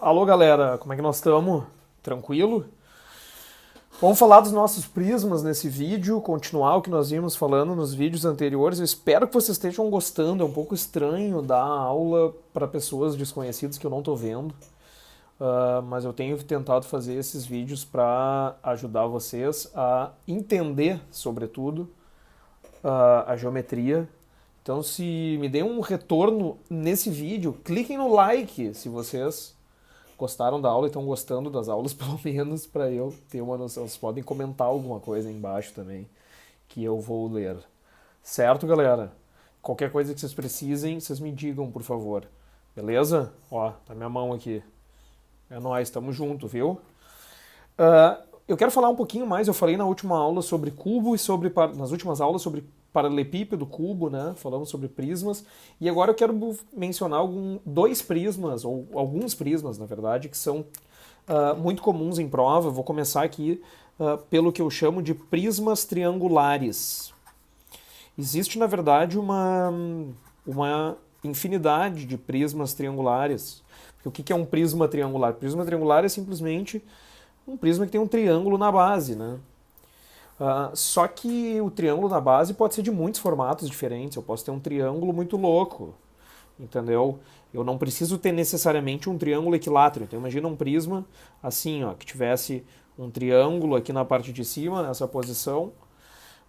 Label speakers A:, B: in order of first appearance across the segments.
A: Alô, galera, como é que nós estamos? Tranquilo? Vamos falar dos nossos prismas nesse vídeo, continuar o que nós vimos falando nos vídeos anteriores. Eu espero que vocês estejam gostando. É um pouco estranho dar aula para pessoas desconhecidas que eu não estou vendo, mas eu tenho tentado fazer esses vídeos para ajudar vocês a entender, sobretudo, a geometria. Então, se me deem um retorno nesse vídeo, cliquem no like se vocês gostaram da aula e estão gostando das aulas, pelo menos, para eu ter uma noção. Vocês podem comentar alguma coisa aí embaixo também, que eu vou ler. Certo, galera? Qualquer coisa que vocês precisem, vocês me digam, por favor. Beleza? Ó, tá minha mão aqui. É nóis, tamo junto, viu? Eu quero falar um pouquinho mais. Eu falei na última aula sobre cubo e nas últimas aulas sobre paralelepípedo, cubo, né? Falamos sobre prismas. E agora eu quero mencionar dois prismas, ou alguns prismas, na verdade, que são muito comuns em prova. Eu vou começar aqui pelo que eu chamo de prismas triangulares. Existe, na verdade, uma infinidade de prismas triangulares. Porque o que é um prisma triangular? Prisma triangular é simplesmente um prisma que tem um triângulo na base, né? Só que o triângulo na base pode ser de muitos formatos diferentes. Eu posso ter um triângulo muito louco, entendeu? Eu não preciso ter necessariamente um triângulo equilátero. Então imagina um prisma assim, ó, que tivesse um triângulo aqui na parte de cima, nessa posição,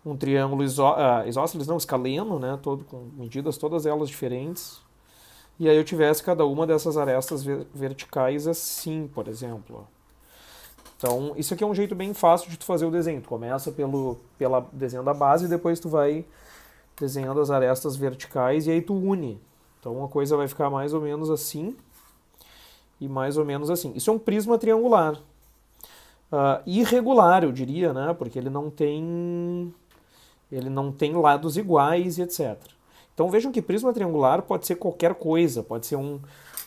A: um triângulo isósceles, não, escaleno, né, todo com medidas todas elas diferentes. E aí eu tivesse cada uma dessas arestas verticais assim, por exemplo, ó. Então, isso aqui é um jeito bem fácil de tu fazer o desenho. Tu começa pelo desenho da base e depois tu vai desenhando as arestas verticais e aí tu une. Então, a coisa vai ficar mais ou menos assim e mais ou menos assim. Isso é um prisma triangular. Irregular, eu diria, né? Porque ele não tem lados iguais e etc. Então, vejam que prisma triangular pode ser qualquer coisa. Pode ser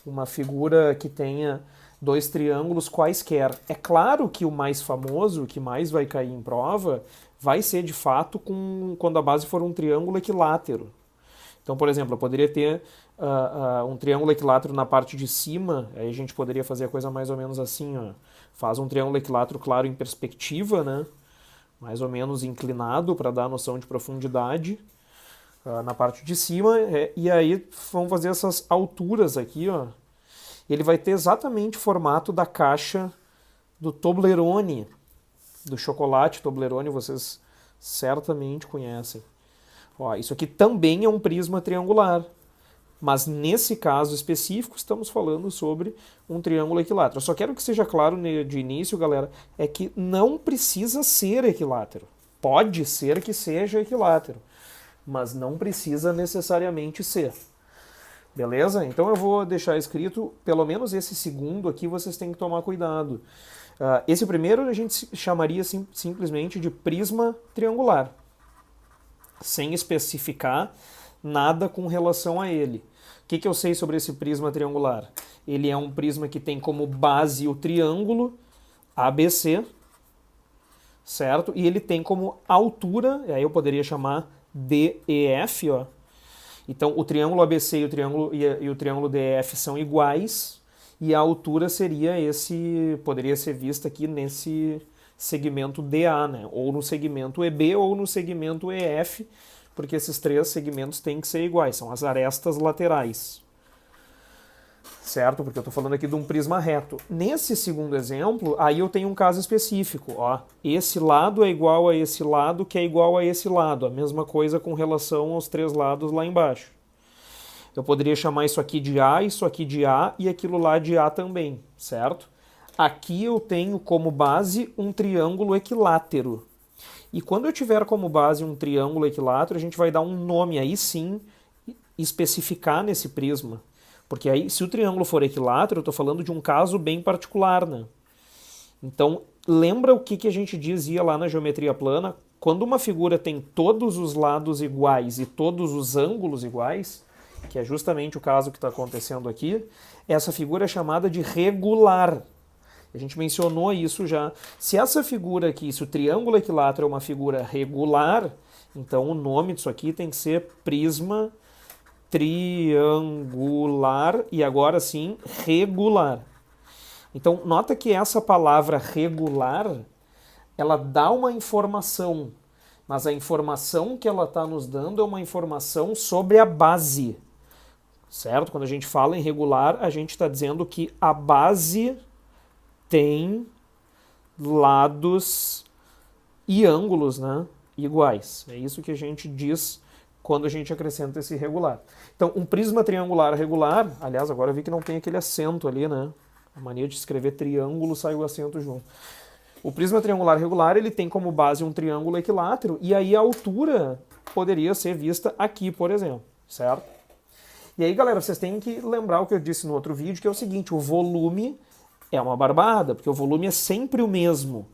A: uma figura que tenha dois triângulos quaisquer. É claro que o mais famoso, o que mais vai cair em prova, vai ser de fato quando a base for um triângulo equilátero. Então, por exemplo, eu poderia ter um triângulo equilátero na parte de cima, aí a gente poderia fazer a coisa mais ou menos assim, ó. Faz um triângulo equilátero, claro, em perspectiva, né? Mais ou menos inclinado para dar a noção de profundidade na parte de cima, e aí vamos fazer essas alturas aqui, ó. Ele vai ter exatamente o formato da caixa do Toblerone, do chocolate Toblerone, vocês certamente conhecem. Ó, isso aqui também é um prisma triangular, mas nesse caso específico estamos falando sobre um triângulo equilátero. Eu só quero que seja claro de início, galera, é que não precisa ser equilátero. Pode ser que seja equilátero, mas não precisa necessariamente ser. Beleza? Então eu vou deixar escrito, pelo menos esse segundo aqui vocês têm que tomar cuidado. Esse primeiro a gente chamaria simplesmente de prisma triangular, sem especificar nada com relação a ele. O que eu sei sobre esse prisma triangular? Ele é um prisma que tem como base o triângulo ABC, certo? E ele tem como altura, aí eu poderia chamar DEF, ó. Então, o triângulo ABC e o triângulo DF são iguais e a altura poderia ser vista aqui nesse segmento DA, né? Ou no segmento EB ou no segmento EF, porque esses três segmentos têm que ser iguais, são as arestas laterais. Certo? Porque eu estou falando aqui de um prisma reto. Nesse segundo exemplo, aí eu tenho um caso específico. Ó. Esse lado é igual a esse lado, que é igual a esse lado. A mesma coisa com relação aos três lados lá embaixo. Eu poderia chamar isso aqui de A, isso aqui de A e aquilo lá de A também, certo? Aqui eu tenho como base um triângulo equilátero. E quando eu tiver como base um triângulo equilátero, a gente vai dar um nome aí sim, especificar nesse prisma. Porque aí, se o triângulo for equilátero, eu estou falando de um caso bem particular, né? Então, lembra o que a gente dizia lá na geometria plana? Quando uma figura tem todos os lados iguais e todos os ângulos iguais, que é justamente o caso que está acontecendo aqui, essa figura é chamada de regular. A gente mencionou isso já. Se essa figura aqui, se o triângulo equilátero é uma figura regular, então o nome disso aqui tem que ser prisma triangular e agora sim regular. Então, nota que essa palavra regular, ela dá uma informação, mas a informação que ela está nos dando é uma informação sobre a base, certo? Quando a gente fala em regular, a gente está dizendo que a base tem lados e ângulos, né, iguais. É isso que a gente diz quando a gente acrescenta esse regular. Então, um prisma triangular regular, aliás, agora eu vi que não tem aquele acento ali, né? A mania de escrever triângulo sai o acento junto. O prisma triangular regular, ele tem como base um triângulo equilátero, e aí a altura poderia ser vista aqui, por exemplo, certo? E aí, galera, vocês têm que lembrar o que eu disse no outro vídeo, que é o seguinte, o volume é uma barbada, porque o volume é sempre o mesmo.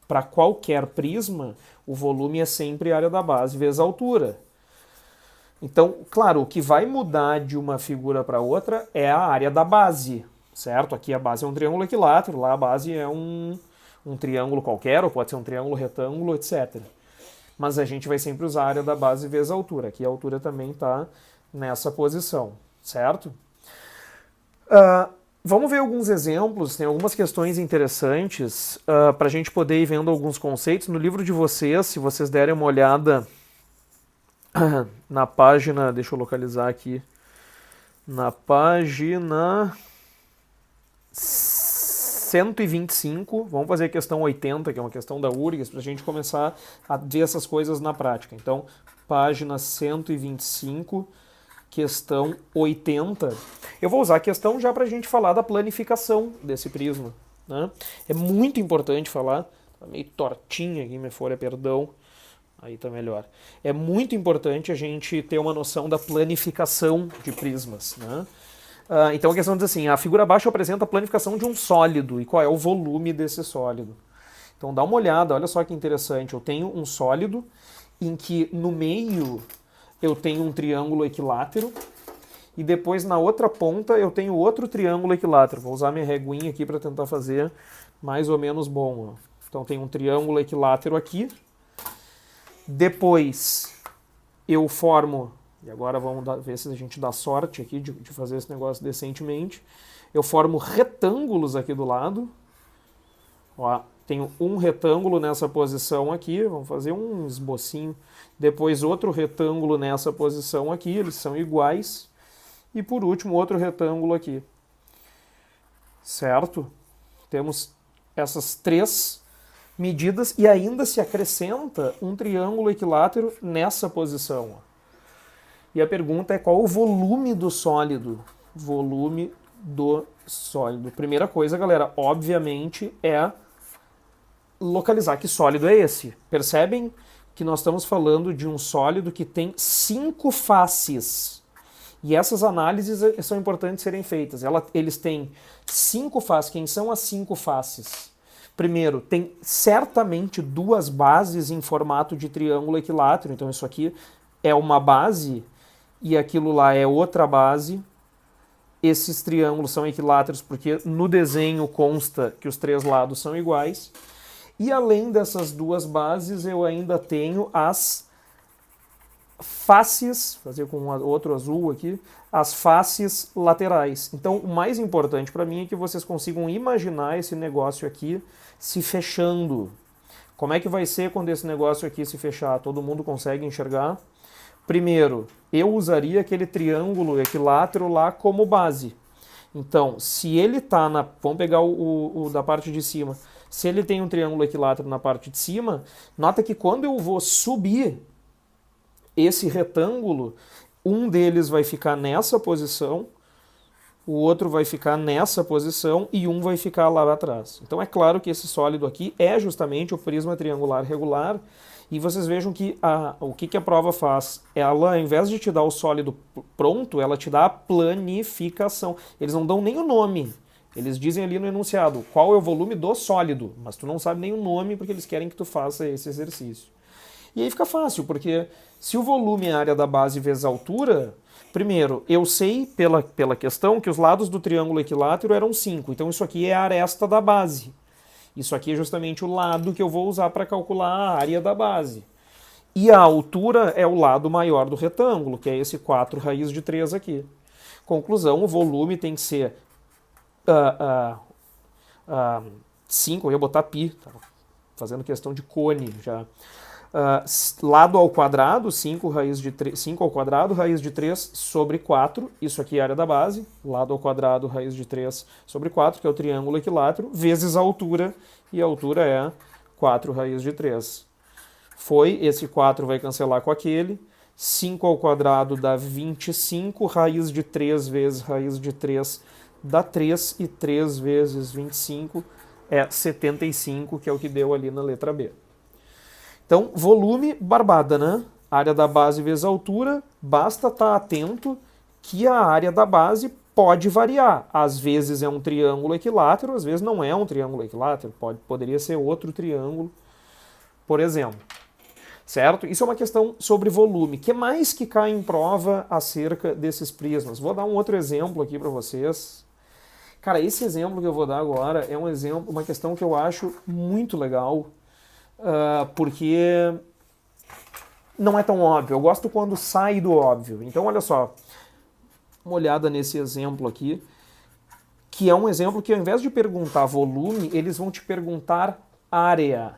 A: Para qualquer prisma, o volume é sempre a área da base vezes a altura. Então, claro, o que vai mudar de uma figura para outra é a área da base, certo? Aqui a base é um triângulo equilátero, lá a base é um triângulo qualquer, ou pode ser um triângulo retângulo, etc. Mas a gente vai sempre usar a área da base vezes a altura. Aqui a altura também está nessa posição, certo? Vamos ver alguns exemplos, tem algumas questões interessantes para a gente poder ir vendo alguns conceitos. No livro de vocês, se vocês derem uma olhada na página, deixa eu localizar aqui, na página 125, vamos fazer a questão 80, que é uma questão da URGS, para a gente começar a ver essas coisas na prática. Então, página 125, questão 80. Eu vou usar a questão já para a gente falar da planificação desse prisma, né? É muito importante falar, tá meio tortinha aqui minha folha, perdão, aí tá melhor. É muito importante a gente ter uma noção da planificação de prismas, né? Então a questão diz assim, a figura abaixo apresenta a planificação de um sólido e qual é o volume desse sólido. Então dá uma olhada, olha só que interessante, eu tenho um sólido em que no meio eu tenho um triângulo equilátero e depois na outra ponta eu tenho outro triângulo equilátero. Vou usar minha reguinha aqui para tentar fazer mais ou menos bom. Ó. Então tem um triângulo equilátero aqui. Depois eu formo, e agora vamos ver se a gente dá sorte aqui de fazer esse negócio decentemente. Eu formo retângulos aqui do lado. Ó, tenho um retângulo nessa posição aqui, vamos fazer um esbocinho. Depois outro retângulo nessa posição aqui, eles são iguais. E por último outro retângulo aqui. Certo? Temos essas três medidas e ainda se acrescenta um triângulo equilátero nessa posição. E a pergunta é qual o volume do sólido? Volume do sólido. Primeira coisa, galera, obviamente é localizar que sólido é esse. Percebem que nós estamos falando de um sólido que tem 5 faces. E essas análises são importantes serem feitas. Eles têm 5 faces. Quem são as 5 faces? Primeiro, tem certamente 2 bases em formato de triângulo equilátero. Então isso aqui é uma base e aquilo lá é outra base. Esses triângulos são equiláteros porque no desenho consta que os 3 lados são iguais. E além dessas 2 bases, eu ainda tenho as faces, fazer com outro azul aqui, as faces laterais. Então, o mais importante para mim é que vocês consigam imaginar esse negócio aqui se fechando. Como é que vai ser quando esse negócio aqui se fechar? Todo mundo consegue enxergar? Primeiro, eu usaria aquele triângulo equilátero lá como base. Então, se ele está na... Vamos pegar o da parte de cima. Se ele tem um triângulo equilátero na parte de cima, nota que quando eu vou subir esse retângulo, um deles vai ficar nessa posição, o outro vai ficar nessa posição e um vai ficar lá atrás. Então é claro que esse sólido aqui é justamente o prisma triangular regular. E vocês vejam que o que a prova faz? Ela, ao invés de te dar o sólido pronto, ela te dá a planificação. Eles não dão nem o nome. Eles dizem ali no enunciado qual é o volume do sólido, mas tu não sabe nem o nome porque eles querem que tu faça esse exercício. E aí fica fácil, porque se o volume é a área da base vezes a altura, primeiro, eu sei pela questão que os lados do triângulo equilátero eram 5, então isso aqui é a aresta da base. Isso aqui é justamente o lado que eu vou usar para calcular a área da base. E a altura é o lado maior do retângulo, que é esse 4 raiz de 3 aqui. Conclusão, o volume tem que ser 5, eu ia botar π, tá? Fazendo questão de cone já. Lado ao quadrado, 5 ao quadrado, raiz de 3 sobre 4, isso aqui é a área da base, lado ao quadrado, raiz de 3 sobre 4, que é o triângulo equilátero, vezes a altura, e a altura é 4 raiz de 3. Esse 4 vai cancelar com aquele, 5 ao quadrado dá 25, raiz de 3 vezes raiz de 3 dá 3, e 3 vezes 25 é 75, que é o que deu ali na letra B. Então, volume, barbada, né? Área da base vezes altura, basta estar atento que a área da base pode variar. Às vezes é um triângulo equilátero, às vezes não é um triângulo equilátero, poderia ser outro triângulo, por exemplo. Certo? Isso é uma questão sobre volume. O que mais que cai em prova acerca desses prismas? Vou dar um outro exemplo aqui para vocês. Cara, esse exemplo que eu vou dar agora é um exemplo, uma questão que eu acho muito legal, porque não é tão óbvio. Eu gosto quando sai do óbvio. Então, olha só, uma olhada nesse exemplo aqui, que é um exemplo que ao invés de perguntar volume, eles vão te perguntar área.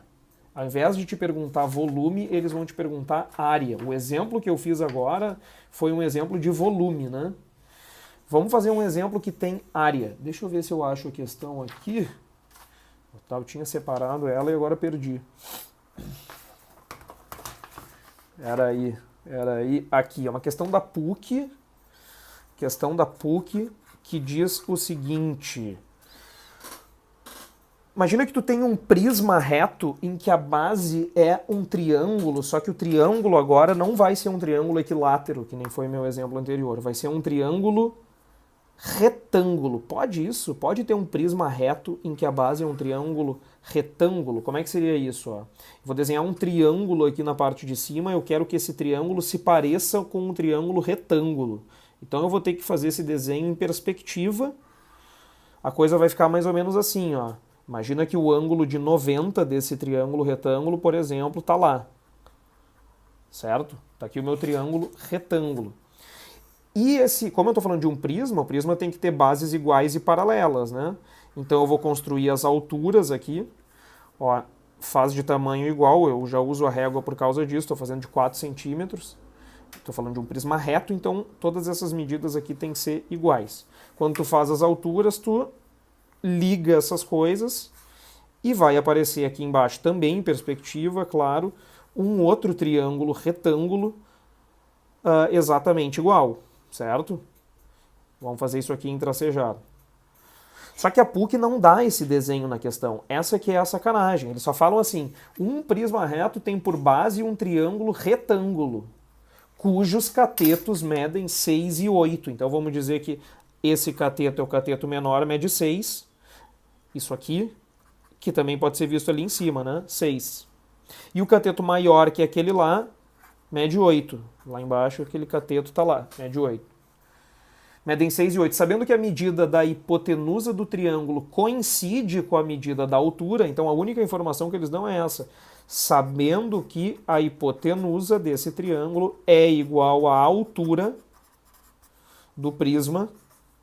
A: Ao invés de te perguntar volume, eles vão te perguntar área. O exemplo que eu fiz agora foi um exemplo de volume, né? Vamos fazer um exemplo que tem área. Deixa eu ver se eu acho a questão aqui. Eu tinha separado ela e agora perdi. Era aí, aqui. É uma questão da PUC, que diz o seguinte. Imagina que tu tem um prisma reto em que a base é um triângulo, só que o triângulo agora não vai ser um triângulo equilátero, que nem foi meu exemplo anterior. Vai ser um triângulo retângulo. Pode isso? Pode ter um prisma reto em que a base é um triângulo retângulo. Como é que seria isso? Ó? Vou desenhar um triângulo aqui na parte de cima, eu quero que esse triângulo se pareça com um triângulo retângulo. Então eu vou ter que fazer esse desenho em perspectiva. A coisa vai ficar mais ou menos assim, ó. Imagina que o ângulo de 90 desse triângulo retângulo, por exemplo, está lá. Certo? Está aqui o meu triângulo retângulo. E como eu estou falando de um prisma, o prisma tem que ter bases iguais e paralelas, né? Então eu vou construir as alturas aqui. Ó, faz de tamanho igual, eu já uso a régua por causa disso, estou fazendo de 4 centímetros. Estou falando de um prisma reto, então todas essas medidas aqui têm que ser iguais. Quando tu faz as alturas, tu liga essas coisas e vai aparecer aqui embaixo também em perspectiva, claro, um outro triângulo retângulo exatamente igual, certo? Vamos fazer isso aqui em tracejado. Só que a PUC não dá esse desenho na questão. Essa que é a sacanagem. Eles só falam assim, um prisma reto tem por base um triângulo retângulo, cujos catetos medem 6 e 8. Então vamos dizer que esse cateto é o cateto menor, mede 6. Isso aqui, que também pode ser visto ali em cima, né? 6. E o cateto maior, que é aquele lá, mede 8. Lá embaixo, aquele cateto está lá, mede 8. Medem 6 e 8. Sabendo que a medida da hipotenusa do triângulo coincide com a medida da altura, então a única informação que eles dão é essa. Sabendo que a hipotenusa desse triângulo é igual à altura do prisma.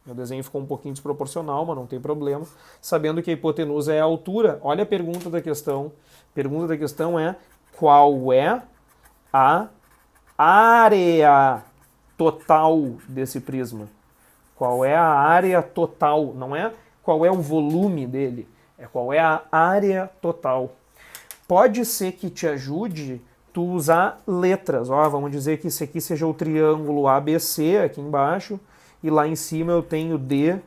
A: Meu desenho ficou um pouquinho desproporcional, mas não tem problema. Sabendo que a hipotenusa é a altura, olha a pergunta da questão. A pergunta da questão é: qual é a área total desse prisma? Qual é a área total? Não é qual é o volume dele, é qual é a área total. Pode ser que te ajude tu usar letras. Ó, vamos dizer que esse aqui seja o triângulo ABC aqui embaixo, e lá em cima eu tenho D,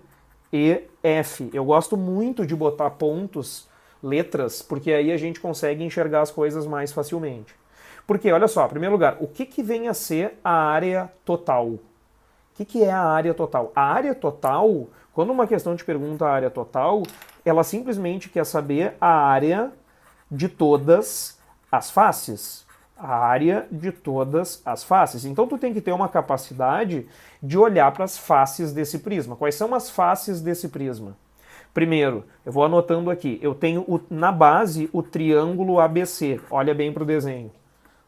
A: E, F. Eu gosto muito de botar pontos, letras, porque aí a gente consegue enxergar as coisas mais facilmente. Porque, olha só, em primeiro lugar, o que vem a ser a área total? O que é a área total? A área total, quando uma questão te pergunta a área total, ela simplesmente quer saber a área de todas as faces. A área de todas as faces. Então tu tem que ter uma capacidade de olhar para as faces desse prisma. Quais são as faces desse prisma? Primeiro, eu vou anotando aqui, eu tenho na base o triângulo ABC. Olha bem para o desenho.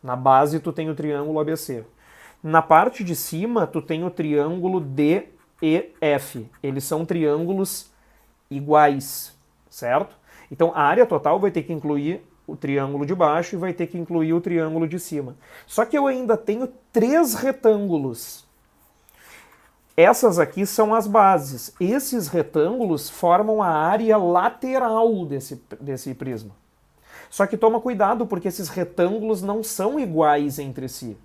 A: Na base tu tem o triângulo ABC. Na parte de cima tu tem o triângulo DEF. Eles são triângulos iguais, certo? Então a área total vai ter que incluir o triângulo de baixo e vai ter que incluir o triângulo de cima. Só que eu ainda tenho 3 retângulos. Essas aqui são as bases. Esses retângulos formam a área lateral desse prisma. Só que toma cuidado, porque esses retângulos não são iguais entre si.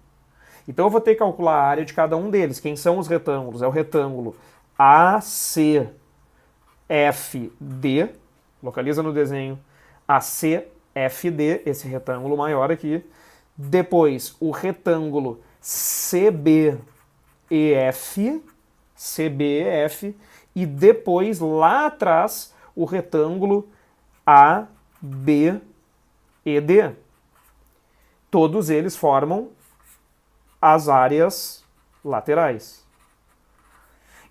A: Então eu vou ter que calcular a área de cada um deles. Quem são os retângulos? É o retângulo ACFD, localiza no desenho, ACFD, esse retângulo maior aqui. Depois o retângulo CBEF, e depois lá atrás o retângulo ABED. Todos eles formam as áreas laterais.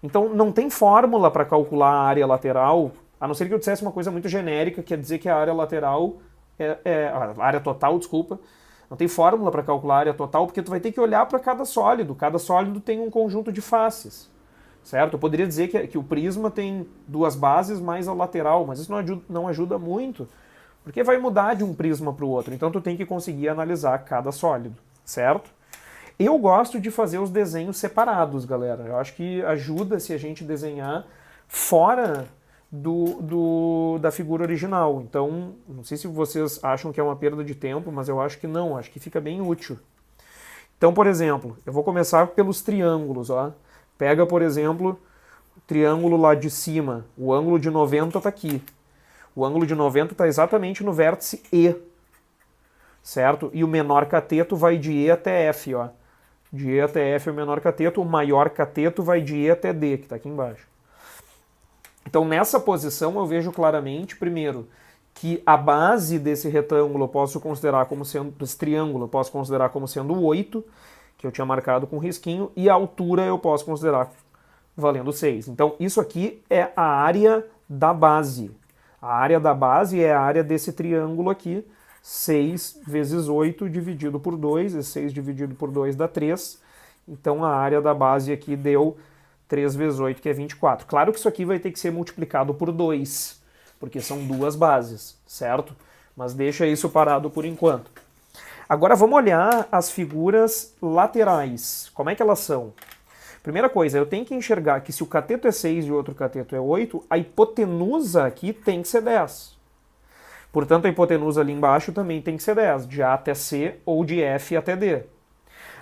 A: Então não tem fórmula para calcular a área lateral, a não ser que eu dissesse uma coisa muito genérica, que é dizer que a área lateral a área total, desculpa. Não tem fórmula para calcular a área total, porque tu vai ter que olhar para cada sólido. Cada sólido tem um conjunto de faces, certo? Eu poderia dizer que o prisma tem 2 bases mais a lateral, mas isso não ajuda muito, porque vai mudar de um prisma para o outro. Então tu tem que conseguir analisar cada sólido, certo? Eu gosto de fazer os desenhos separados, galera. Eu acho que ajuda se a gente desenhar fora da figura original. Então, não sei se vocês acham que é uma perda de tempo, mas eu acho que não, acho que fica bem útil. Então, por exemplo, eu vou começar pelos triângulos, ó. Pega, por exemplo, o triângulo lá de cima, o ângulo de 90 está aqui. O ângulo de 90 está exatamente no vértice E, certo? E o menor cateto vai de E até F, ó. De E até F é o menor cateto, o maior cateto vai de E até D, que está aqui embaixo. Então, nessa posição, eu vejo claramente, primeiro, que a base desse retângulo eu posso considerar como sendo, desse triângulo eu posso considerar como sendo 8, que eu tinha marcado com risquinho, e a altura eu posso considerar valendo 6. Então, isso aqui é a área da base. A área da base é a área desse triângulo aqui, 6 vezes 8 dividido por 2, e 6 dividido por 2 dá 3. Então, a área da base aqui deu 3 vezes 8, que é 24. Claro que isso aqui vai ter que ser multiplicado por 2, porque são 2 bases, certo? Mas deixa isso parado por enquanto. Agora vamos olhar as figuras laterais. Como é que elas são? Primeira coisa, eu tenho que enxergar que se o cateto é 6 e o outro cateto é 8, a hipotenusa aqui tem que ser 10. Portanto, a hipotenusa ali embaixo também tem que ser 10, de A até C ou de F até D.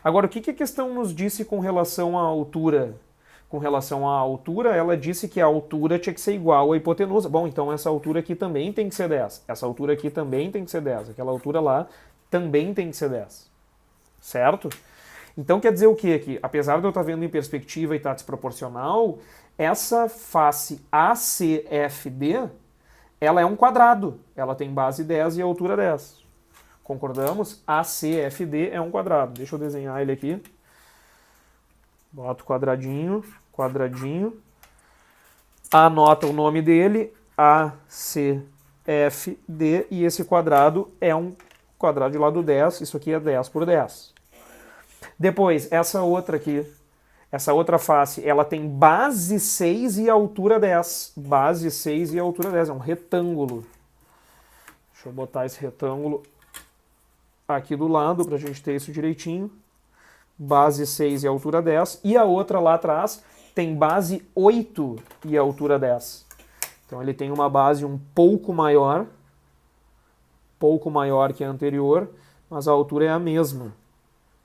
A: Agora, o que a questão nos disse com relação à altura? Com relação à altura, ela disse que a altura tinha que ser igual à hipotenusa. Bom, então essa altura aqui também tem que ser 10. Essa altura aqui também tem que ser 10. Aquela altura lá também tem que ser 10. Certo? Então quer dizer o quê aqui? Apesar de eu estar vendo em perspectiva e estar desproporcional, essa face ACFD, ela é um quadrado. Ela tem base 10 e altura 10. Concordamos? ACFD é um quadrado. Deixa eu desenhar ele aqui. Boto quadradinho, quadradinho. Anota o nome dele, ACFD, e esse quadrado é um quadrado de lado 10. Isso aqui é 10 por 10. Depois, essa outra aqui, essa outra face, ela tem base 6 e altura 10. Base 6 e altura 10, é um retângulo. Deixa eu botar esse retângulo aqui do lado para a gente ter isso direitinho. Base 6 e altura 10. E a outra lá atrás tem base 8 e altura 10. Então ele tem uma base um pouco maior que a anterior, mas a altura é a mesma.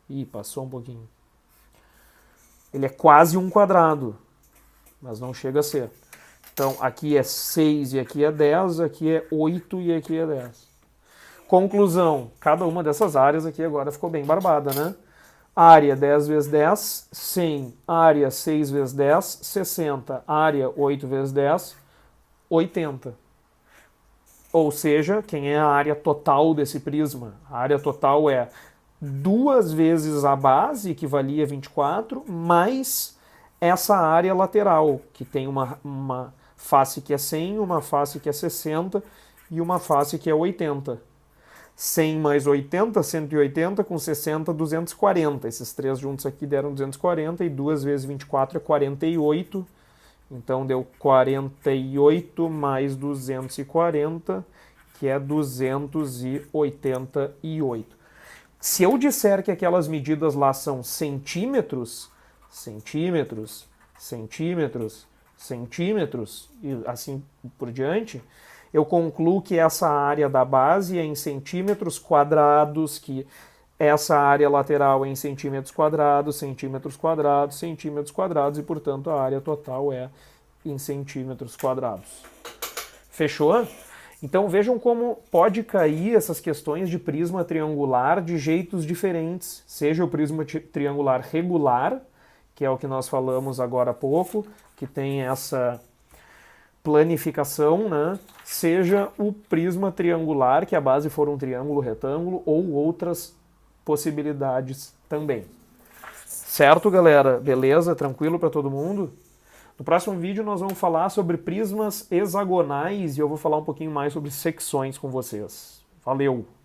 A: Ih, passou um pouquinho. Ele é quase um quadrado, mas não chega a ser. Então aqui é 6 e aqui é 10, aqui é 8 e aqui é 10. Conclusão, cada uma dessas áreas aqui agora ficou bem barbada, né? Área 10 vezes 10, 100. Área 6 vezes 10, 60. Área 8 vezes 10, 80. Ou seja, quem é a área total desse prisma? A área total é 2 vezes a base, que valia 24, mais essa área lateral, que tem uma face que é 100, uma face que é 60 e uma face que é 80. 100 mais 80, 180, com 60, 240. Esses três juntos aqui deram 240, e 2 vezes 24 é 48, Então deu 48 mais 240, que é 288. Se eu disser que aquelas medidas lá são centímetros, centímetros, centímetros, centímetros e assim por diante, eu concluo que essa área da base é em centímetros quadrados, que essa área lateral é em centímetros quadrados, centímetros quadrados, centímetros quadrados, e, portanto, a área total é em centímetros quadrados. Fechou? Então vejam como pode cair essas questões de prisma triangular de jeitos diferentes, seja o prisma triangular regular, que é o que nós falamos agora há pouco, que tem essa planificação, né? Seja o prisma triangular, que a base for um triângulo retângulo, ou outras possibilidades também. Certo, galera? Beleza? Tranquilo para todo mundo? No próximo vídeo nós vamos falar sobre prismas hexagonais e eu vou falar um pouquinho mais sobre secções com vocês. Valeu!